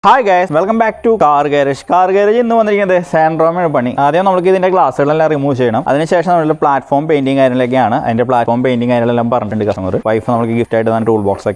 Hi guys, welcome back to Car Garage. Car Garage is the Santro Restoration. Now we will remove glass. Remove the platform painting. The platform painting is the wife gift a toolbox.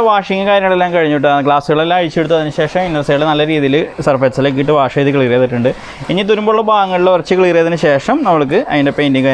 Washing glass inner side surface wash clear painting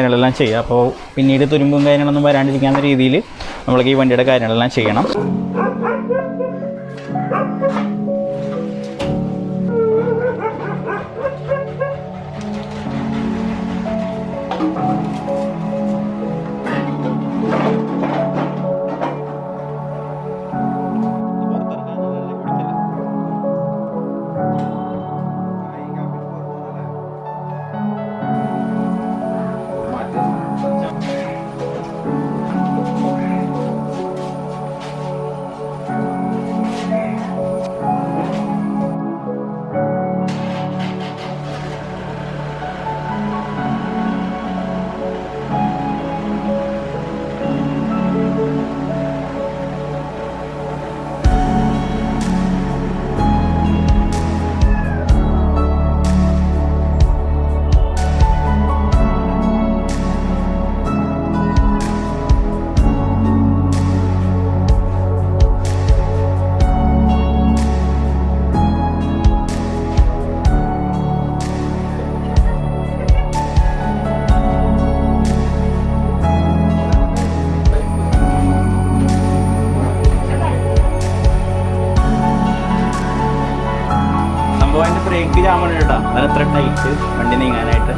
break ജാൻ വേണ്ടി കേട്ടോ, അതിന് എത്ര tight വണ്ടി നീങ്ങാനായിട്ട്.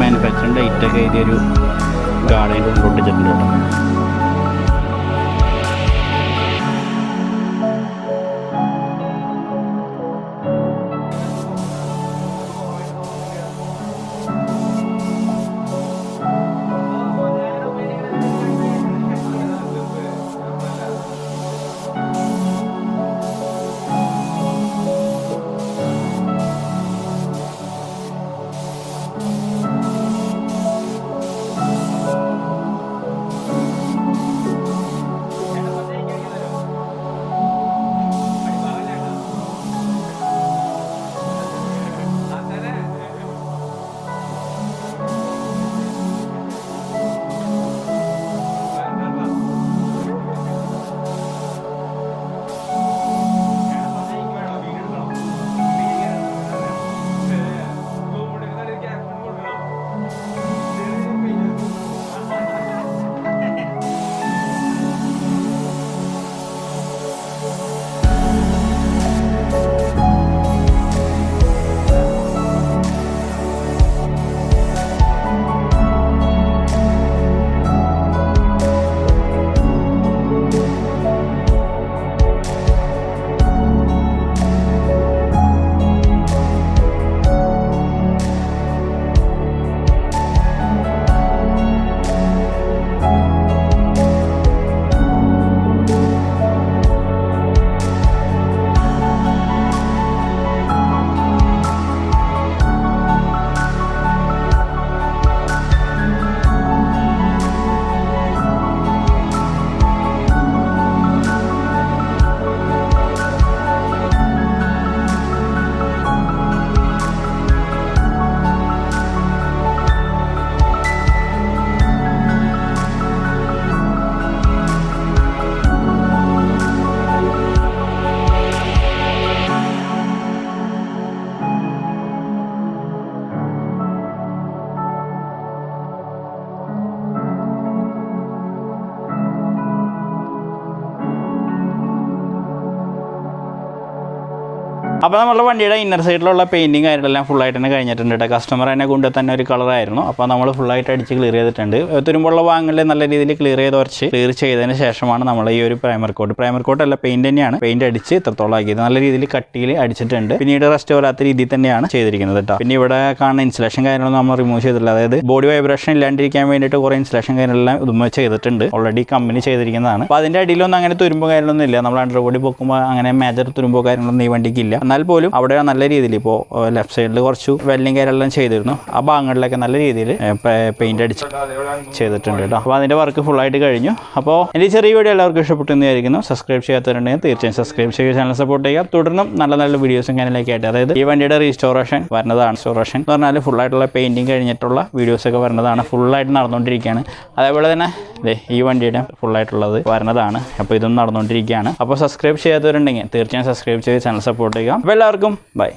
Manufacturing date ഒക്കെ എഴുതിയൊരു ഗാർഡൻ്റെ ഉള്ളിട്ടിട്ടുണ്ട് കേട്ടോ. അപ്പോൾ നമ്മുടെ വണ്ടിയുടെ ഇന്നർ സൈഡിലുള്ള പെയിൻറ്റിങ് കാര്യങ്ങളെല്ലാം ഫുള്ളായിട്ട് തന്നെ കഴിഞ്ഞിട്ടുണ്ട് കേട്ടോ. കസ്റ്റമർ തന്നെ കൊണ്ട് തന്നെ ഒരു കളറായിരുന്നു. അപ്പോൾ നമ്മൾ ഫുള്ളായിട്ട് അടിച്ച് ക്ലിയർ ചെയ്തിട്ടുണ്ട്. തുരുമ്പുള്ള ഭാഗങ്ങളിൽ നല്ല രീതിയിൽ ക്ലിയർ ചെയ്തതിന് ശേഷമാണ് നമ്മൾ ഈ ഒരു പ്രൈമർ കോട്ട് അല്ല, പെയിൻറ്റ് തന്നെയാണ്. പെയിൻറ്റ് അടിച്ച് ഇത്രത്തോളം ആക്കിയത് നല്ല രീതിയിൽ കട്ടിയിൽ അടിച്ചിട്ടുണ്ട്. പിന്നീട് റെസ്റ്റ് വരാത്ത രീതിയിൽ തന്നെയാണ് ചെയ്തിരിക്കുന്നത് കേട്ടോ. പിന്നെ ഇവിടെ കാണുന്ന ഇൻസുലേഷൻ കാര്യങ്ങളൊന്നും നമ്മൾ റിമൂവ് ചെയ്തിട്ടില്ല. അതായത് ബോഡി വൈബ്രേഷൻ ഇല്ലാണ്ടിരിക്കാൻ വേണ്ടിയിട്ട് കുറേ ഇൻസുലേഷൻ കാര്യങ്ങളെല്ലാം ഇതും ചെയ്തിട്ടുണ്ട്. ഓൾറെഡി കമ്പനി ചെയ്തിരിക്കുന്നതാണ്. അപ്പോൾ അതിൻ്റെ അടിയിലൊന്നും അങ്ങനെ തുരുമ്പോ കാര്യങ്ങളൊന്നും ഇല്ല. നമ്മൾ അണ്ടർ ബോഡി പൊക്കുമ്പോൾ അങ്ങനെ മേജർ തുരുമ്പോ കാര്യങ്ങളൊന്നും ഈ വണ്ടിക്കില്ല. എന്നാൽ പോലും അവിടെ നല്ല രീതിയിൽ ഇപ്പോൾ ലെഫ്റ്റ് സൈഡിൽ കുറച്ച് വെല്ലിങ് കാര്യമെല്ലാം ചെയ്തിരുന്നു. ആ ഭാഗങ്ങളിലൊക്കെ നല്ല രീതിയിൽ പെയിന്റ് അടിച്ച് ചെയ്തിട്ടുണ്ട് കേട്ടോ. അപ്പോൾ അതിൻ്റെ വർക്ക് ഫുള്ളായിട്ട് കഴിഞ്ഞു. അപ്പോൾ എൻ്റെ ചെറിയ വീഡിയോ എല്ലാവർക്കും ഇഷ്ടപ്പെട്ടെന്ന് വിചാരിക്കുന്നു. സബ്സ്ക്രൈബ് ചെയ്യാത്തവരുണ്ടെങ്കിൽ തീർച്ചയായും സബ്സ്ക്രൈബ് ചെയ്യുക, ചാനൽ സപ്പോർട്ട് ചെയ്യുക. തുടർന്നും നല്ല നല്ല വീഡിയോസും കാര്യങ്ങളൊക്കെ ആയിട്ട്, അതായത് ഈ വണ്ടിയുടെ റീസ്റ്റോറേഷൻ വരുന്നതാണ്. റീസ്റ്റോറേഷൻ എന്ന് പറഞ്ഞാൽ ഫുള്ളായിട്ടുള്ള പെയിൻറ്റിങ് കഴിഞ്ഞിട്ടുള്ള വീഡിയോസൊക്കെ വരുന്നതാണ്. ഫുള്ളായിട്ട് നടന്നുകൊണ്ടിരിക്കുകയാണ്. അതേപോലെ തന്നെ ഈ വണ്ടിയുടെ ഫുള്ളായിട്ടുള്ളത് വരുന്നതാണ്. അപ്പോൾ ഇതൊന്നും നടന്നുകൊണ്ടിരിക്കുകയാണ്. അപ്പോൾ സബ്സ്ക്രൈബ് ചെയ്യാത്തവരുണ്ടെങ്കിൽ തീർച്ചയായും സബ്സ്ക്രൈബ് ചെയ്ത് ചാനൽ സപ്പോർട്ട് ചെയ്യുക. അപ്പോൾ എല്ലാവർക്കും ബൈ.